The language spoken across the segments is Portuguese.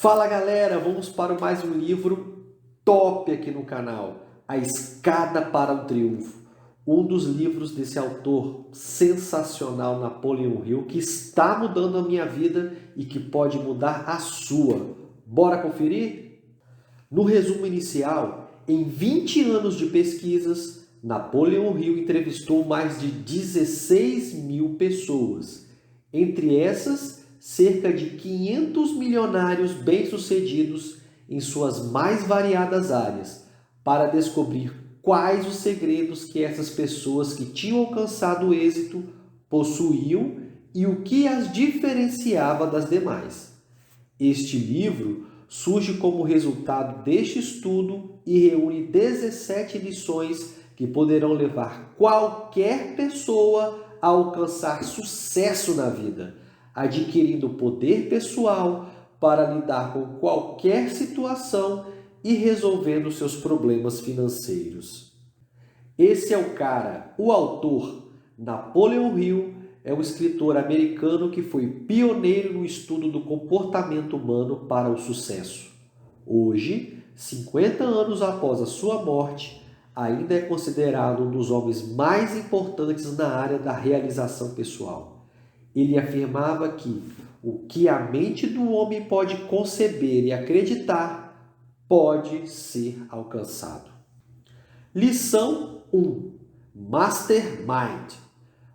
Fala galera, vamos para mais um livro top aqui no canal, A Escada para o Triunfo. Um dos livros desse autor sensacional, Napoleon Hill, que está mudando a minha vida e que pode mudar a sua. Bora conferir? No resumo inicial, em 20 anos de pesquisas, Napoleon Hill entrevistou mais de 16 mil pessoas. Entre essas, cerca de 500 milionários bem-sucedidos em suas mais variadas áreas, para descobrir quais os segredos que essas pessoas que tinham alcançado o êxito possuíam e o que as diferenciava das demais. Este livro surge como resultado deste estudo e reúne 17 lições que poderão levar qualquer pessoa a alcançar sucesso na vida, adquirindo poder pessoal para lidar com qualquer situação e resolvendo seus problemas financeiros. Esse é o cara, o autor. Napoleon Hill é um escritor americano que foi pioneiro no estudo do comportamento humano para o sucesso. Hoje, 50 anos após a sua morte, ainda é considerado um dos homens mais importantes na área da realização pessoal. Ele afirmava que o que a mente do homem pode conceber e acreditar pode ser alcançado. Lição 1. Mastermind.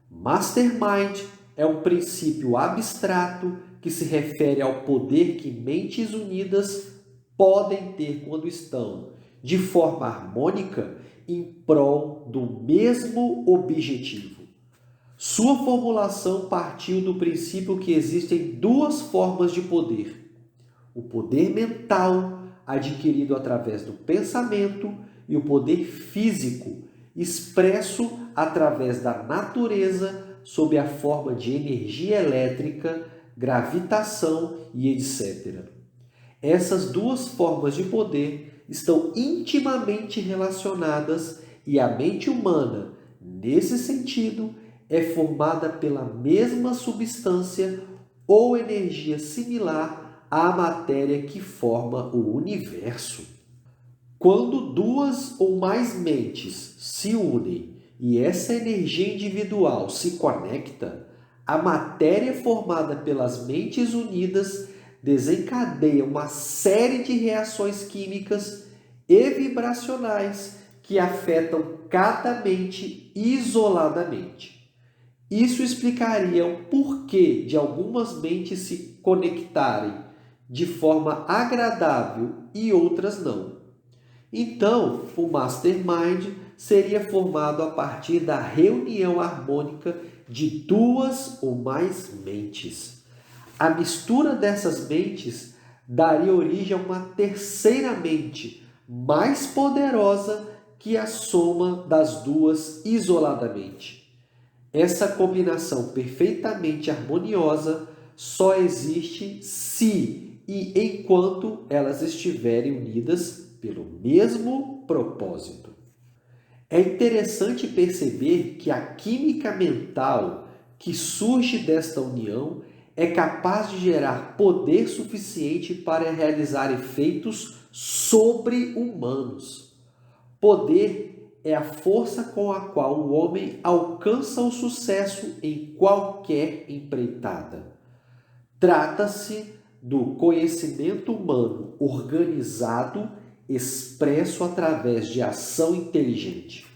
Mastermind é um princípio abstrato que se refere ao poder que mentes unidas podem ter quando estão, de forma harmônica, em prol do mesmo objetivo. Sua formulação partiu do princípio que existem duas formas de poder: o poder mental, adquirido através do pensamento, e o poder físico, expresso através da natureza sob a forma de energia elétrica, gravitação e etc. Essas duas formas de poder estão intimamente relacionadas e a mente humana, nesse sentido, é formada pela mesma substância ou energia similar à matéria que forma o universo. Quando duas ou mais mentes se unem e essa energia individual se conecta, a matéria formada pelas mentes unidas desencadeia uma série de reações químicas e vibracionais que afetam cada mente isoladamente. Isso explicaria o porquê de algumas mentes se conectarem de forma agradável e outras não. Então, o Mastermind seria formado a partir da reunião harmônica de duas ou mais mentes. A mistura dessas mentes daria origem a uma terceira mente, mais poderosa que a soma das duas isoladamente. Essa combinação perfeitamente harmoniosa só existe se e enquanto elas estiverem unidas pelo mesmo propósito. É interessante perceber que a química mental que surge desta união é capaz de gerar poder suficiente para realizar efeitos sobre-humanos. Poder é a força com a qual o homem alcança o sucesso em qualquer empreitada. Trata-se do conhecimento humano organizado, expresso através de ação inteligente.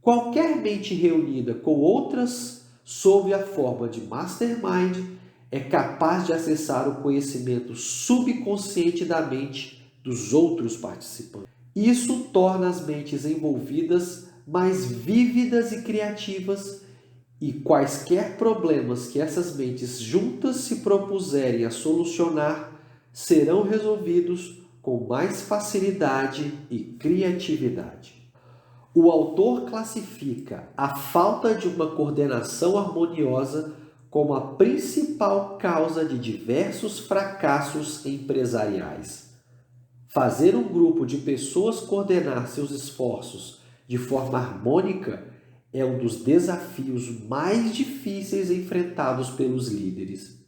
Qualquer mente reunida com outras sob a forma de mastermind é capaz de acessar o conhecimento subconsciente da mente dos outros participantes. Isso torna as mentes envolvidas mais vívidas e criativas, e quaisquer problemas que essas mentes juntas se propuserem a solucionar serão resolvidos com mais facilidade e criatividade. O autor classifica a falta de uma coordenação harmoniosa como a principal causa de diversos fracassos empresariais. Fazer um grupo de pessoas coordenar seus esforços de forma harmônica é um dos desafios mais difíceis enfrentados pelos líderes.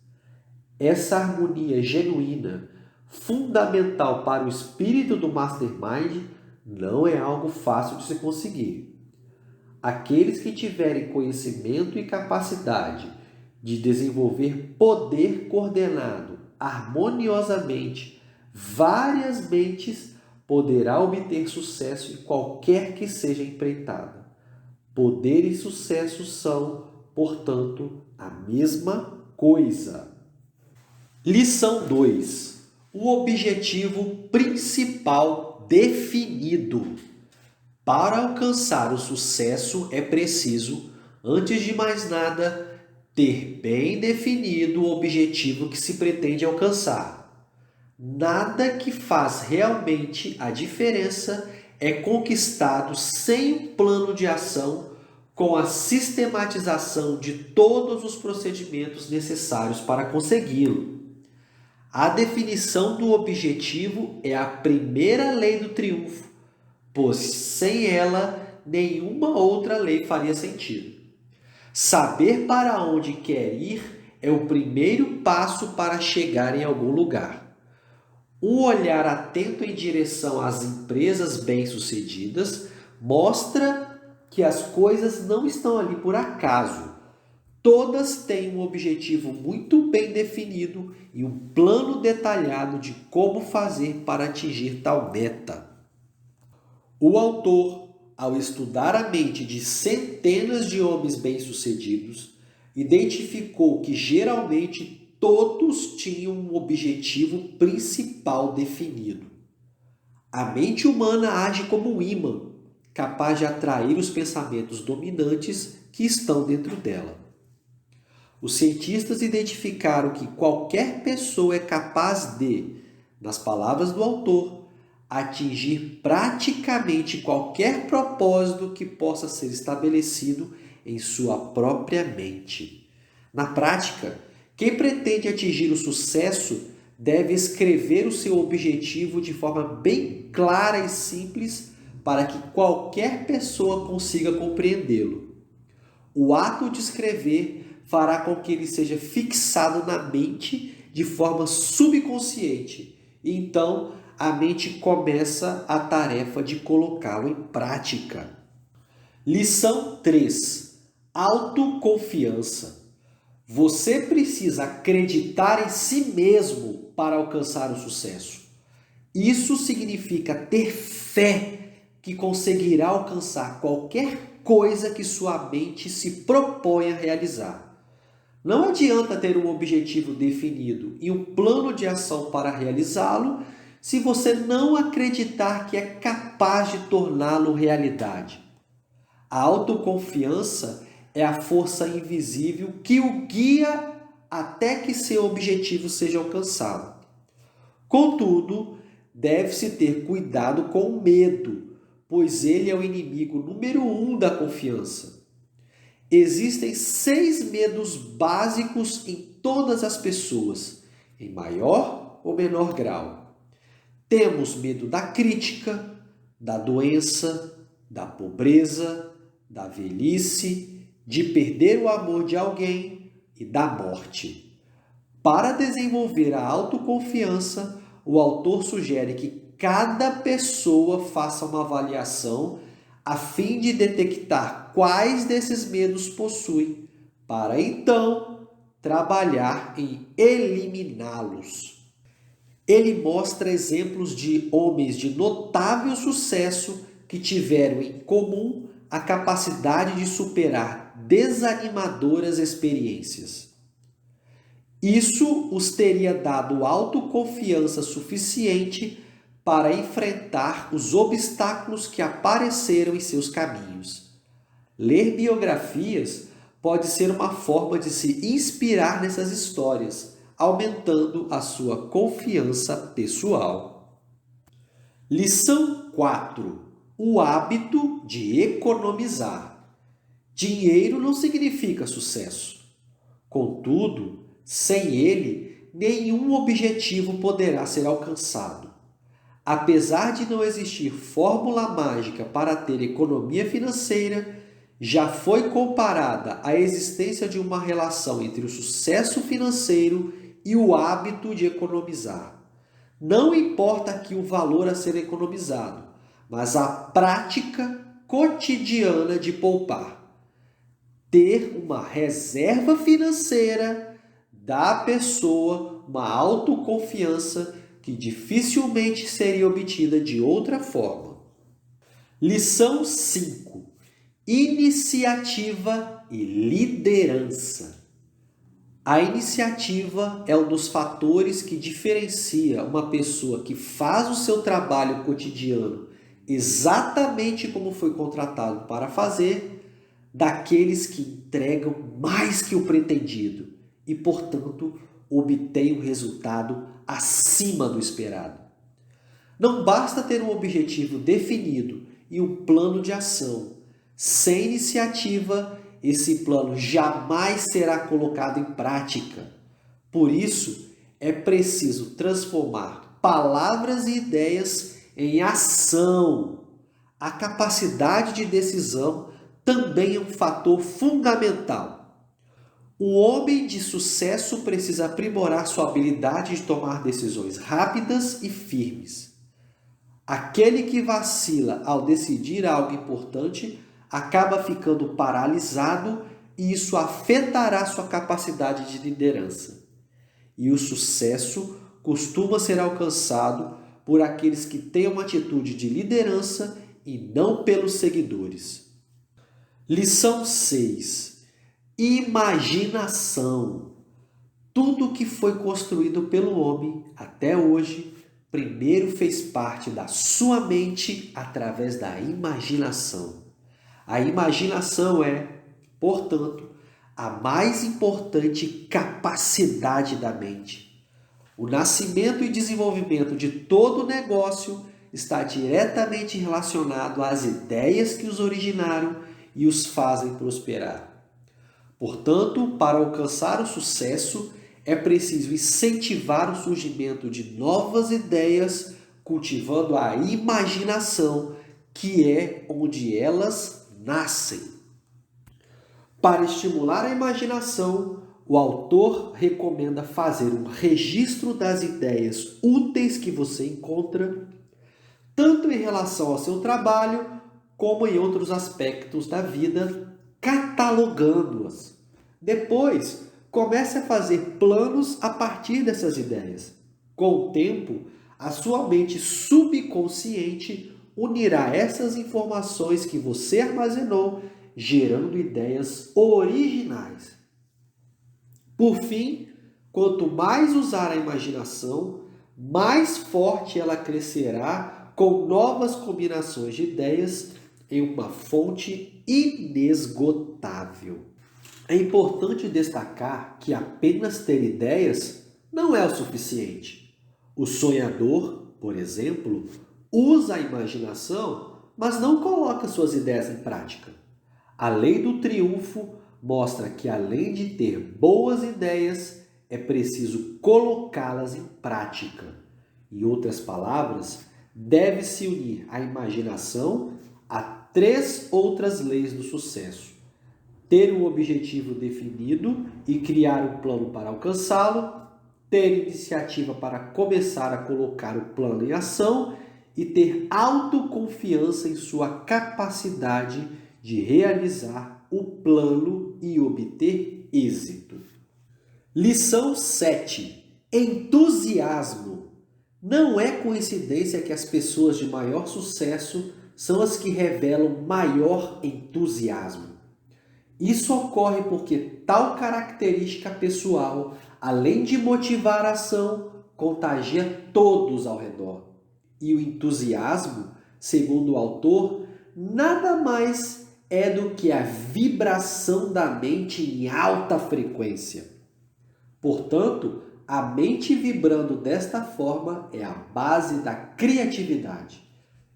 Essa harmonia genuína fundamental para o espírito do Mastermind, não é algo fácil de se conseguir. Aqueles que tiverem conhecimento e capacidade de desenvolver poder coordenado harmoniosamente várias mentes poderá obter sucesso em qualquer que seja a empreitada. Poder e sucesso são, portanto, a mesma coisa. Lição 2. O objetivo principal definido. Para alcançar o sucesso é preciso, antes de mais nada, ter bem definido o objetivo que se pretende alcançar. Nada que faz realmente a diferença é conquistado sem um plano de ação com a sistematização de todos os procedimentos necessários para consegui-lo. A definição do objetivo é a primeira lei do triunfo, pois sem ela nenhuma outra lei faria sentido. Saber para onde quer ir é o primeiro passo para chegar em algum lugar. Um olhar atento em direção às empresas bem-sucedidas mostra que as coisas não estão ali por acaso. Todas têm um objetivo muito bem definido e um plano detalhado de como fazer para atingir tal meta. O autor, ao estudar a mente de centenas de homens bem-sucedidos, identificou que geralmente todos tinham um objetivo principal definido. A mente humana age como um ímã, capaz de atrair os pensamentos dominantes que estão dentro dela. Os cientistas identificaram que qualquer pessoa é capaz de, nas palavras do autor, atingir praticamente qualquer propósito que possa ser estabelecido em sua própria mente. Na prática, quem pretende atingir o sucesso deve escrever o seu objetivo de forma bem clara e simples para que qualquer pessoa consiga compreendê-lo. O ato de escrever fará com que ele seja fixado na mente de forma subconsciente e então a mente começa a tarefa de colocá-lo em prática. Lição 3. Autoconfiança. Você precisa acreditar em si mesmo para alcançar o sucesso. Isso significa ter fé que conseguirá alcançar qualquer coisa que sua mente se propõe a realizar. Não adianta ter um objetivo definido e um plano de ação para realizá-lo se você não acreditar que é capaz de torná-lo realidade. A autoconfiança é a força invisível que o guia até que seu objetivo seja alcançado. Contudo, deve-se ter cuidado com o medo, pois ele é o inimigo número 1 da confiança. Existem 6 medos básicos em todas as pessoas, em maior ou menor grau. Temos medo da crítica, da doença, da pobreza, da velhice, de perder o amor de alguém e da morte. Para desenvolver a autoconfiança, o autor sugere que cada pessoa faça uma avaliação a fim de detectar quais desses medos possui, para então trabalhar em eliminá-los. Ele mostra exemplos de homens de notável sucesso que tiveram em comum a capacidade de superar desanimadoras experiências. Isso os teria dado autoconfiança suficiente para enfrentar os obstáculos que apareceram em seus caminhos. Ler biografias pode ser uma forma de se inspirar nessas histórias, aumentando a sua confiança pessoal. Lição 4. O hábito de economizar. Dinheiro não significa sucesso. Contudo, sem ele, nenhum objetivo poderá ser alcançado. Apesar de não existir fórmula mágica para ter economia financeira, já foi comparada a existência de uma relação entre o sucesso financeiro e o hábito de economizar. Não importa aqui o valor a ser economizado, mas a prática cotidiana de poupar. Ter uma reserva financeira dá à pessoa uma autoconfiança que dificilmente seria obtida de outra forma. Lição 5. Iniciativa e liderança. A iniciativa é um dos fatores que diferencia uma pessoa que faz o seu trabalho cotidiano exatamente como foi contratado para fazer, daqueles que entregam mais que o pretendido e, portanto, obtêm um resultado acima do esperado. Não basta ter um objetivo definido e um plano de ação. Sem iniciativa, esse plano jamais será colocado em prática. Por isso, é preciso transformar palavras e ideias em ação. A capacidade de decisão também é um fator fundamental. O homem de sucesso precisa aprimorar sua habilidade de tomar decisões rápidas e firmes. Aquele que vacila ao decidir algo importante acaba ficando paralisado e isso afetará sua capacidade de liderança. E o sucesso costuma ser alcançado por aqueles que têm uma atitude de liderança e não pelos seguidores. Lição 6. Imaginação. Tudo que foi construído pelo homem até hoje, primeiro fez parte da sua mente através da imaginação. A imaginação é, portanto, a mais importante capacidade da mente. O nascimento e desenvolvimento de todo negócio está diretamente relacionado às ideias que os originaram e os fazem prosperar. Portanto, para alcançar o sucesso, é preciso incentivar o surgimento de novas ideias, cultivando a imaginação, que é onde elas nascem. Para estimular a imaginação, o autor recomenda fazer um registro das ideias úteis que você encontra, tanto em relação ao seu trabalho, como em outros aspectos da vida, catalogando-as. Depois, comece a fazer planos a partir dessas ideias. Com o tempo, a sua mente subconsciente unirá essas informações que você armazenou, gerando ideias originais. Por fim, quanto mais usar a imaginação, mais forte ela crescerá com novas combinações de ideias em uma fonte inesgotável. É importante destacar que apenas ter ideias não é o suficiente. O sonhador, por exemplo, usa a imaginação, mas não coloca suas ideias em prática. A lei do triunfo mostra que, além de ter boas ideias, é preciso colocá-las em prática. Em outras palavras, deve-se unir a imaginação a 3 outras leis do sucesso: ter um objetivo definido e criar um plano para alcançá-lo, ter iniciativa para começar a colocar o plano em ação e ter autoconfiança em sua capacidade de realizar o plano e obter êxito. Lição 7. Entusiasmo. Não é coincidência que as pessoas de maior sucesso são as que revelam maior entusiasmo. Isso ocorre porque tal característica pessoal, além de motivar a ação, contagia todos ao redor. E o entusiasmo, segundo o autor, nada mais é do que a vibração da mente em alta frequência. Portanto, a mente vibrando desta forma é a base da criatividade.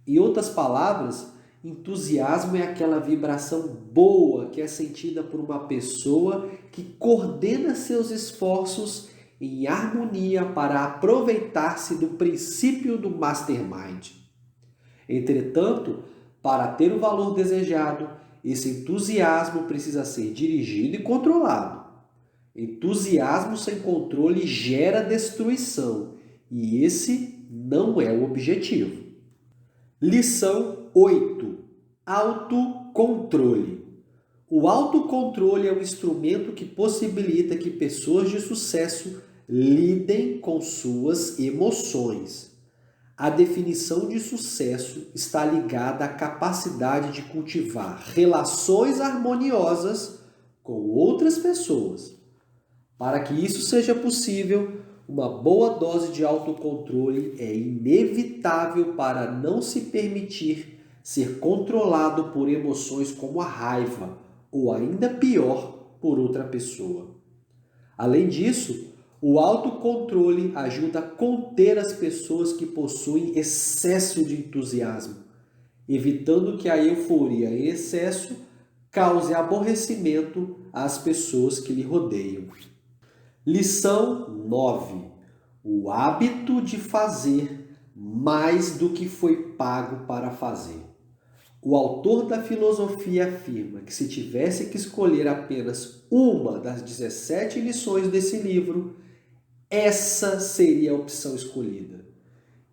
Em outras palavras, entusiasmo é aquela vibração boa que é sentida por uma pessoa que coordena seus esforços em harmonia para aproveitar-se do princípio do mastermind. Entretanto, para ter o valor desejado, esse entusiasmo precisa ser dirigido e controlado. Entusiasmo sem controle gera destruição, e esse não é o objetivo. Lição 8. Autocontrole. O autocontrole é um instrumento que possibilita que pessoas de sucesso lidem com suas emoções. A definição de sucesso está ligada à capacidade de cultivar relações harmoniosas com outras pessoas. Para que isso seja possível, uma boa dose de autocontrole é inevitável para não se permitir ser controlado por emoções como a raiva ou, ainda pior, por outra pessoa. Além disso, o autocontrole ajuda a conter as pessoas que possuem excesso de entusiasmo, evitando que a euforia em excesso cause aborrecimento às pessoas que lhe rodeiam. Lição 9. O hábito de fazer mais do que foi pago para fazer. O autor da filosofia afirma que se tivesse que escolher apenas uma das 17 lições desse livro, essa seria a opção escolhida.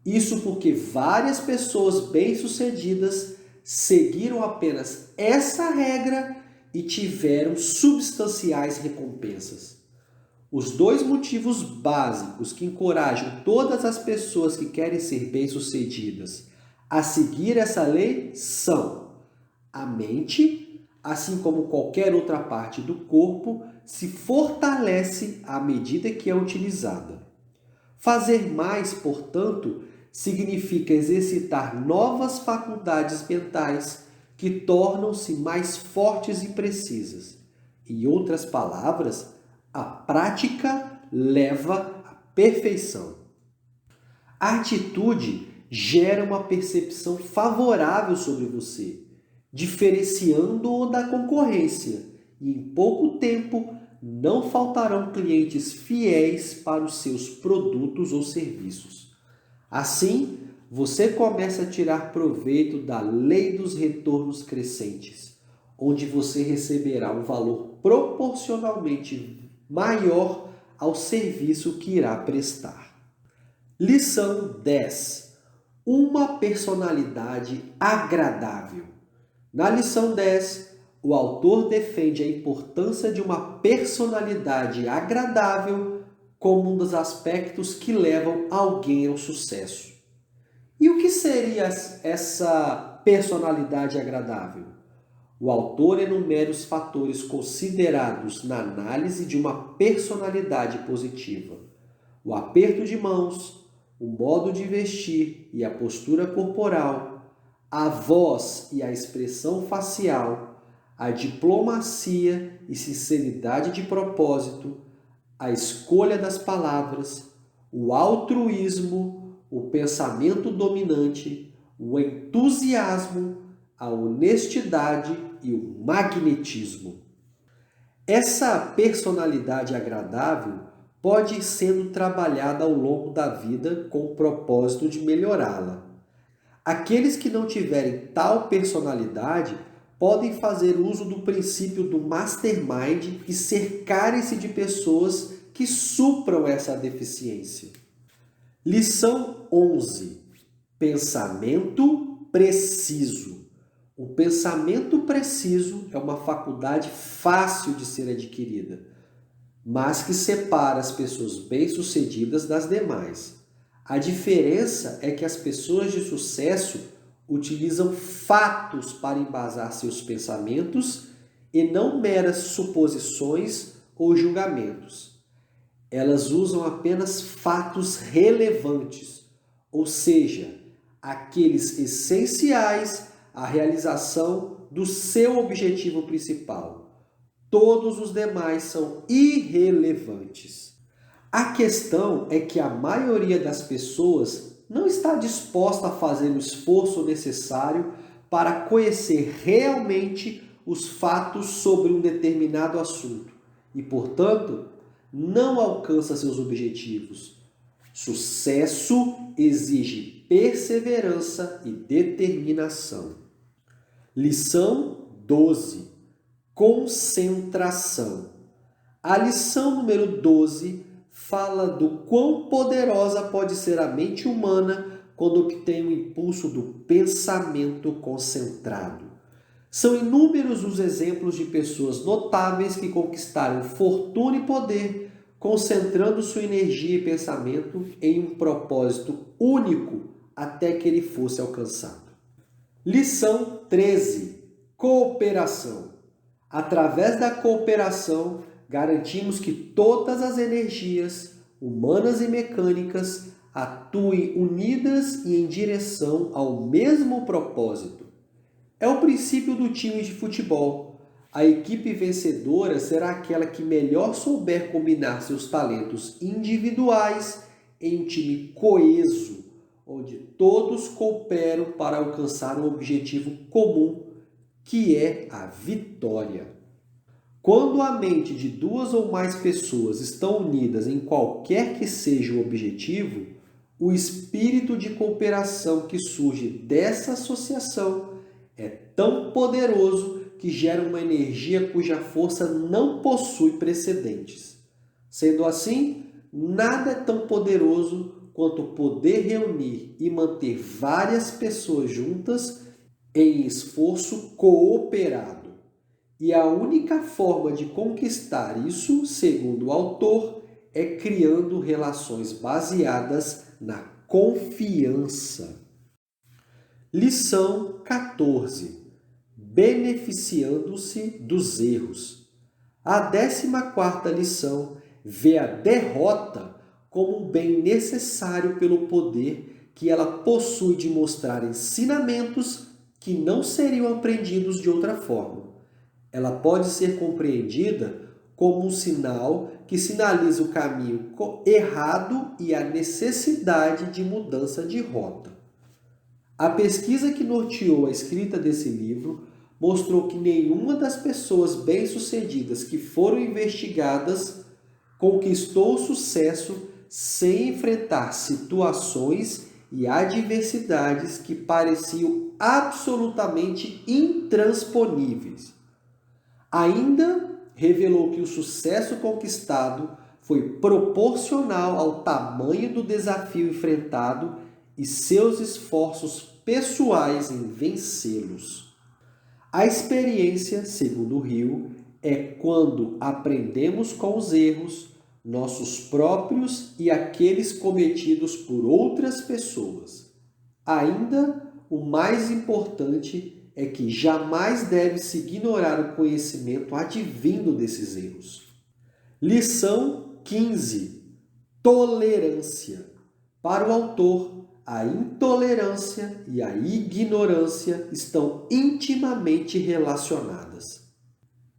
Isso porque várias pessoas bem-sucedidas seguiram apenas essa regra e tiveram substanciais recompensas. Os dois motivos básicos que encorajam todas as pessoas que querem ser bem-sucedidas a seguir essa lei são: a mente, assim como qualquer outra parte do corpo, se fortalece à medida que é utilizada. Fazer mais, portanto, significa exercitar novas faculdades mentais que tornam-se mais fortes e precisas. Em outras palavras, a prática leva à perfeição. A atitude gera uma percepção favorável sobre você, diferenciando-o da concorrência, e em pouco tempo não faltarão clientes fiéis para os seus produtos ou serviços. Assim, você começa a tirar proveito da lei dos retornos crescentes, onde você receberá um valor proporcionalmente maior ao serviço que irá prestar. Lição 10. Uma personalidade agradável. Na lição 10, o autor defende a importância de uma personalidade agradável como um dos aspectos que levam alguém ao sucesso. E o que seria essa personalidade agradável? O autor enumera os fatores considerados na análise de uma personalidade positiva: o aperto de mãos, o modo de vestir e a postura corporal, a voz e a expressão facial, a diplomacia e sinceridade de propósito, a escolha das palavras, o altruísmo, o pensamento dominante, o entusiasmo, a honestidade e o magnetismo. Essa personalidade agradável pode ir sendo trabalhada ao longo da vida com o propósito de melhorá-la. Aqueles que não tiverem tal personalidade podem fazer uso do princípio do mastermind e cercarem-se de pessoas que supram essa deficiência. Lição 11. Pensamento preciso. O pensamento preciso é uma faculdade fácil de ser adquirida, mas que separa as pessoas bem-sucedidas das demais. A diferença é que as pessoas de sucesso utilizam fatos para embasar seus pensamentos e não meras suposições ou julgamentos. Elas usam apenas fatos relevantes, ou seja, aqueles essenciais à realização do seu objetivo principal. Todos os demais são irrelevantes. A questão é que a maioria das pessoas não está disposta a fazer o esforço necessário para conhecer realmente os fatos sobre um determinado assunto e, portanto, não alcança seus objetivos. Sucesso exige perseverança e determinação. Lição 12. Concentração. A lição número 12 fala do quão poderosa pode ser a mente humana quando obtém o impulso do pensamento concentrado. São inúmeros os exemplos de pessoas notáveis que conquistaram fortuna e poder, concentrando sua energia e pensamento em um propósito único até que ele fosse alcançado. Lição 13. Cooperação. Através da cooperação, garantimos que todas as energias, humanas e mecânicas, atuem unidas e em direção ao mesmo propósito. É o princípio do time de futebol. A equipe vencedora será aquela que melhor souber combinar seus talentos individuais em um time coeso, onde todos cooperam para alcançar um objetivo comum, que é a vitória. Quando a mente de duas ou mais pessoas estão unidas em qualquer que seja o objetivo, o espírito de cooperação que surge dessa associação é tão poderoso que gera uma energia cuja força não possui precedentes. Sendo assim, nada é tão poderoso quanto poder reunir e manter várias pessoas juntas em esforço cooperado. E a única forma de conquistar isso, segundo o autor, é criando relações baseadas na confiança. Lição 14. Beneficiando-se dos erros. A 14ª lição vê a derrota como um bem necessário pelo poder que ela possui de mostrar ensinamentos que não seriam aprendidos de outra forma. Ela pode ser compreendida como um sinal que sinaliza o caminho errado e a necessidade de mudança de rota. A pesquisa que norteou a escrita desse livro mostrou que nenhuma das pessoas bem-sucedidas que foram investigadas conquistou sucesso sem enfrentar situações e adversidades que pareciam absolutamente intransponíveis. Ainda revelou que o sucesso conquistado foi proporcional ao tamanho do desafio enfrentado e seus esforços pessoais em vencê-los. A experiência, segundo Hill, é quando aprendemos com os erros, nossos próprios e aqueles cometidos por outras pessoas. Ainda, o mais importante é que jamais deve-se ignorar o conhecimento advindo desses erros. Lição 15. Tolerância. Para o autor, a intolerância e a ignorância estão intimamente relacionadas.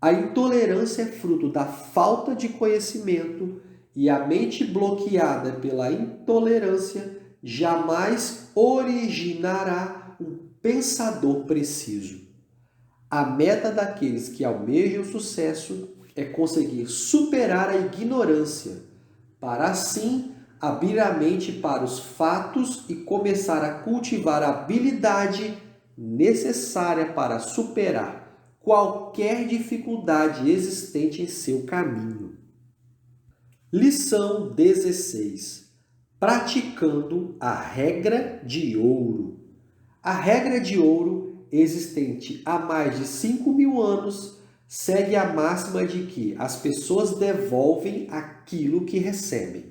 A intolerância é fruto da falta de conhecimento e a mente bloqueada pela intolerância jamais originará um pensador preciso. A meta daqueles que almejam sucesso é conseguir superar a ignorância, para assim abrir a mente para os fatos e começar a cultivar a habilidade necessária para superar qualquer dificuldade existente em seu caminho. Lição 16. Praticando a regra de ouro. A regra de ouro, existente há mais de 5.000 anos, segue a máxima de que as pessoas devolvem aquilo que recebem.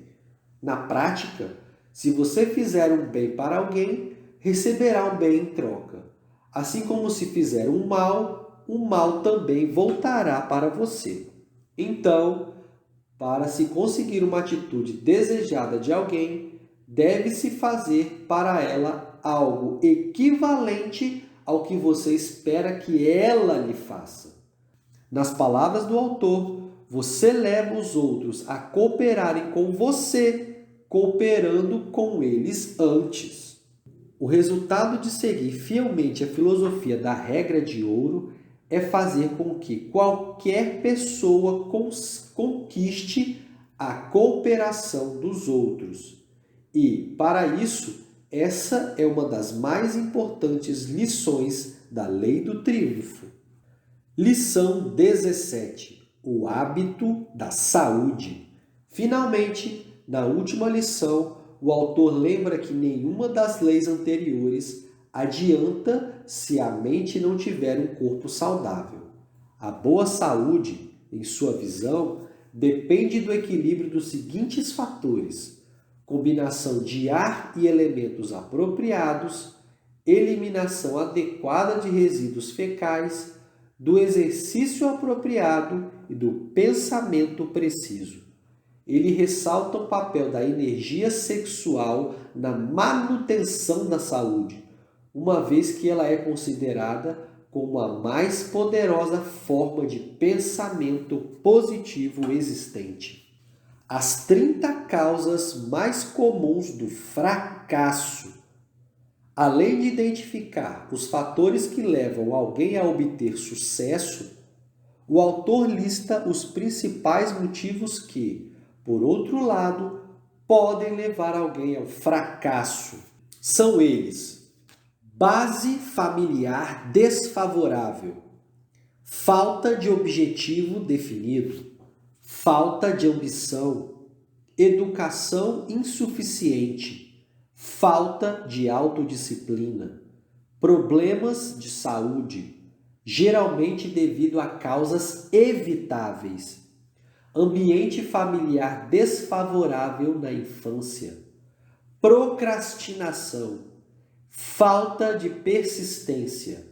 Na prática, se você fizer um bem para alguém, receberá um bem em troca. Assim como se fizer um mal, o mal também voltará para você. Então, para se conseguir uma atitude desejada de alguém, deve-se fazer para ela algo equivalente ao que você espera que ela lhe faça. Nas palavras do autor, você leva os outros a cooperarem com você, cooperando com eles antes. O resultado de seguir fielmente a filosofia da regra de ouro é fazer com que qualquer pessoa conquiste a cooperação dos outros. E, para isso, essa é uma das mais importantes lições da Lei do Triunfo. Lição 17. O hábito da saúde. Finalmente, na última lição, o autor lembra que nenhuma das leis anteriores adianta se a mente não tiver um corpo saudável. A boa saúde, em sua visão, depende do equilíbrio dos seguintes fatores: combinação de ar e elementos apropriados, eliminação adequada de resíduos fecais, do exercício apropriado e do pensamento preciso. Ele ressalta o papel da energia sexual na manutenção da saúde, uma vez que ela é considerada como a mais poderosa forma de pensamento positivo existente. As 30 causas mais comuns do fracasso. Além de identificar os fatores que levam alguém a obter sucesso, o autor lista os principais motivos que, por outro lado, podem levar alguém ao fracasso. São eles: base familiar desfavorável, falta de objetivo definido, falta de ambição, educação insuficiente, falta de autodisciplina, problemas de saúde, geralmente devido a causas evitáveis, ambiente familiar desfavorável na infância, procrastinação, falta de persistência,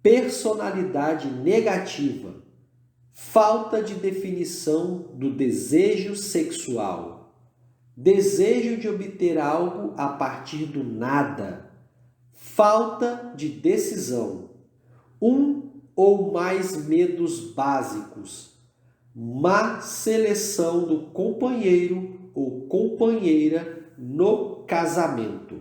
personalidade negativa, falta de definição do desejo sexual, desejo de obter algo a partir do nada, falta de decisão, um ou mais medos básicos, má seleção do companheiro ou companheira no casamento,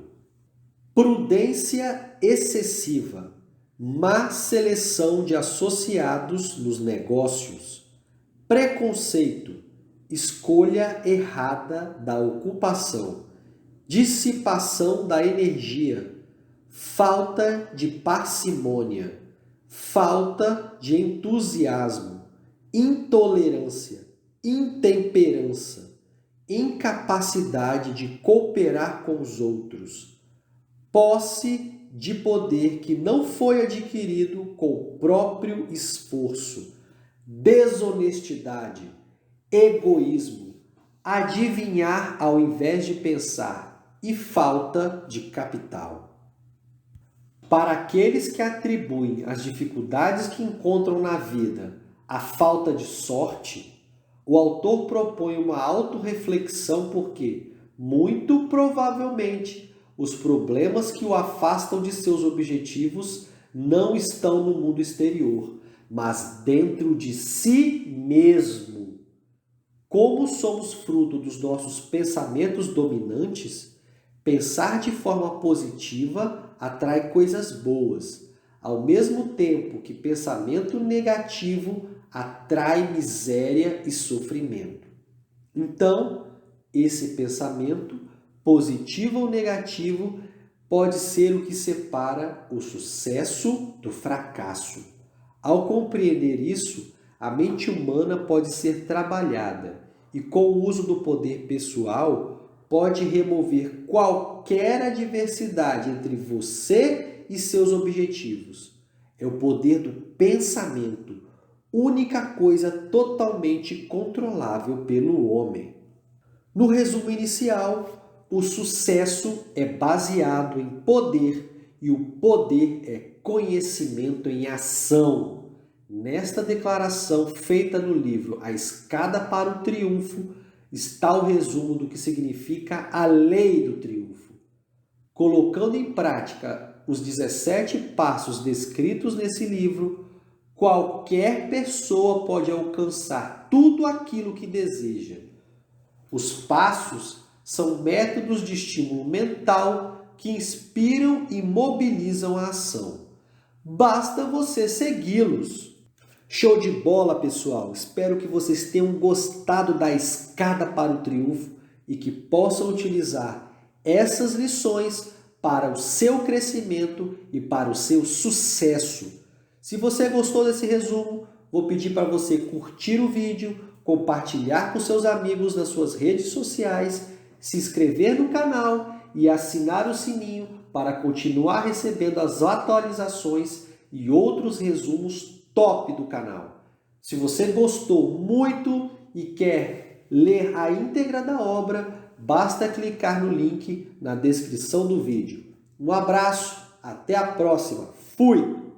prudência excessiva, má seleção de associados nos negócios, preconceito, escolha errada da ocupação, dissipação da energia, falta de parcimônia, falta de entusiasmo, intolerância, intemperança, incapacidade de cooperar com os outros, posse de poder que não foi adquirido com o próprio esforço, desonestidade, egoísmo, adivinhar ao invés de pensar e falta de capital. Para aqueles que atribuem as dificuldades que encontram na vida à falta de sorte, o autor propõe uma autorreflexão porque, muito provavelmente, os problemas que o afastam de seus objetivos não estão no mundo exterior, mas dentro de si mesmo. Como somos fruto dos nossos pensamentos dominantes, pensar de forma positiva atrai coisas boas, ao mesmo tempo que pensamento negativo atrai miséria e sofrimento. Então, esse pensamento, positivo ou negativo, pode ser o que separa o sucesso do fracasso. Ao compreender isso, a mente humana pode ser trabalhada e, com o uso do poder pessoal, pode remover qualquer adversidade entre você e seus objetivos. É o poder do pensamento, única coisa totalmente controlável pelo homem. No resumo inicial, o sucesso é baseado em poder e o poder é conhecimento em ação. Nesta declaração feita no livro A Escada para o Triunfo está o resumo do que significa a lei do triunfo. Colocando em prática os 17 passos descritos nesse livro, qualquer pessoa pode alcançar tudo aquilo que deseja. Os passos são métodos de estímulo mental que inspiram e mobilizam a ação. Basta você segui-los. Show de bola, pessoal! Espero que vocês tenham gostado da Escada para o Triunfo e que possam utilizar essas lições para o seu crescimento e para o seu sucesso. Se você gostou desse resumo, vou pedir para você curtir o vídeo, compartilhar com seus amigos nas suas redes sociais, se inscrever no canal e assinar o sininho para continuar recebendo as atualizações e outros resumos top do canal. Se você gostou muito e quer ler a íntegra da obra, basta clicar no link na descrição do vídeo. Um abraço, até a próxima. Fui!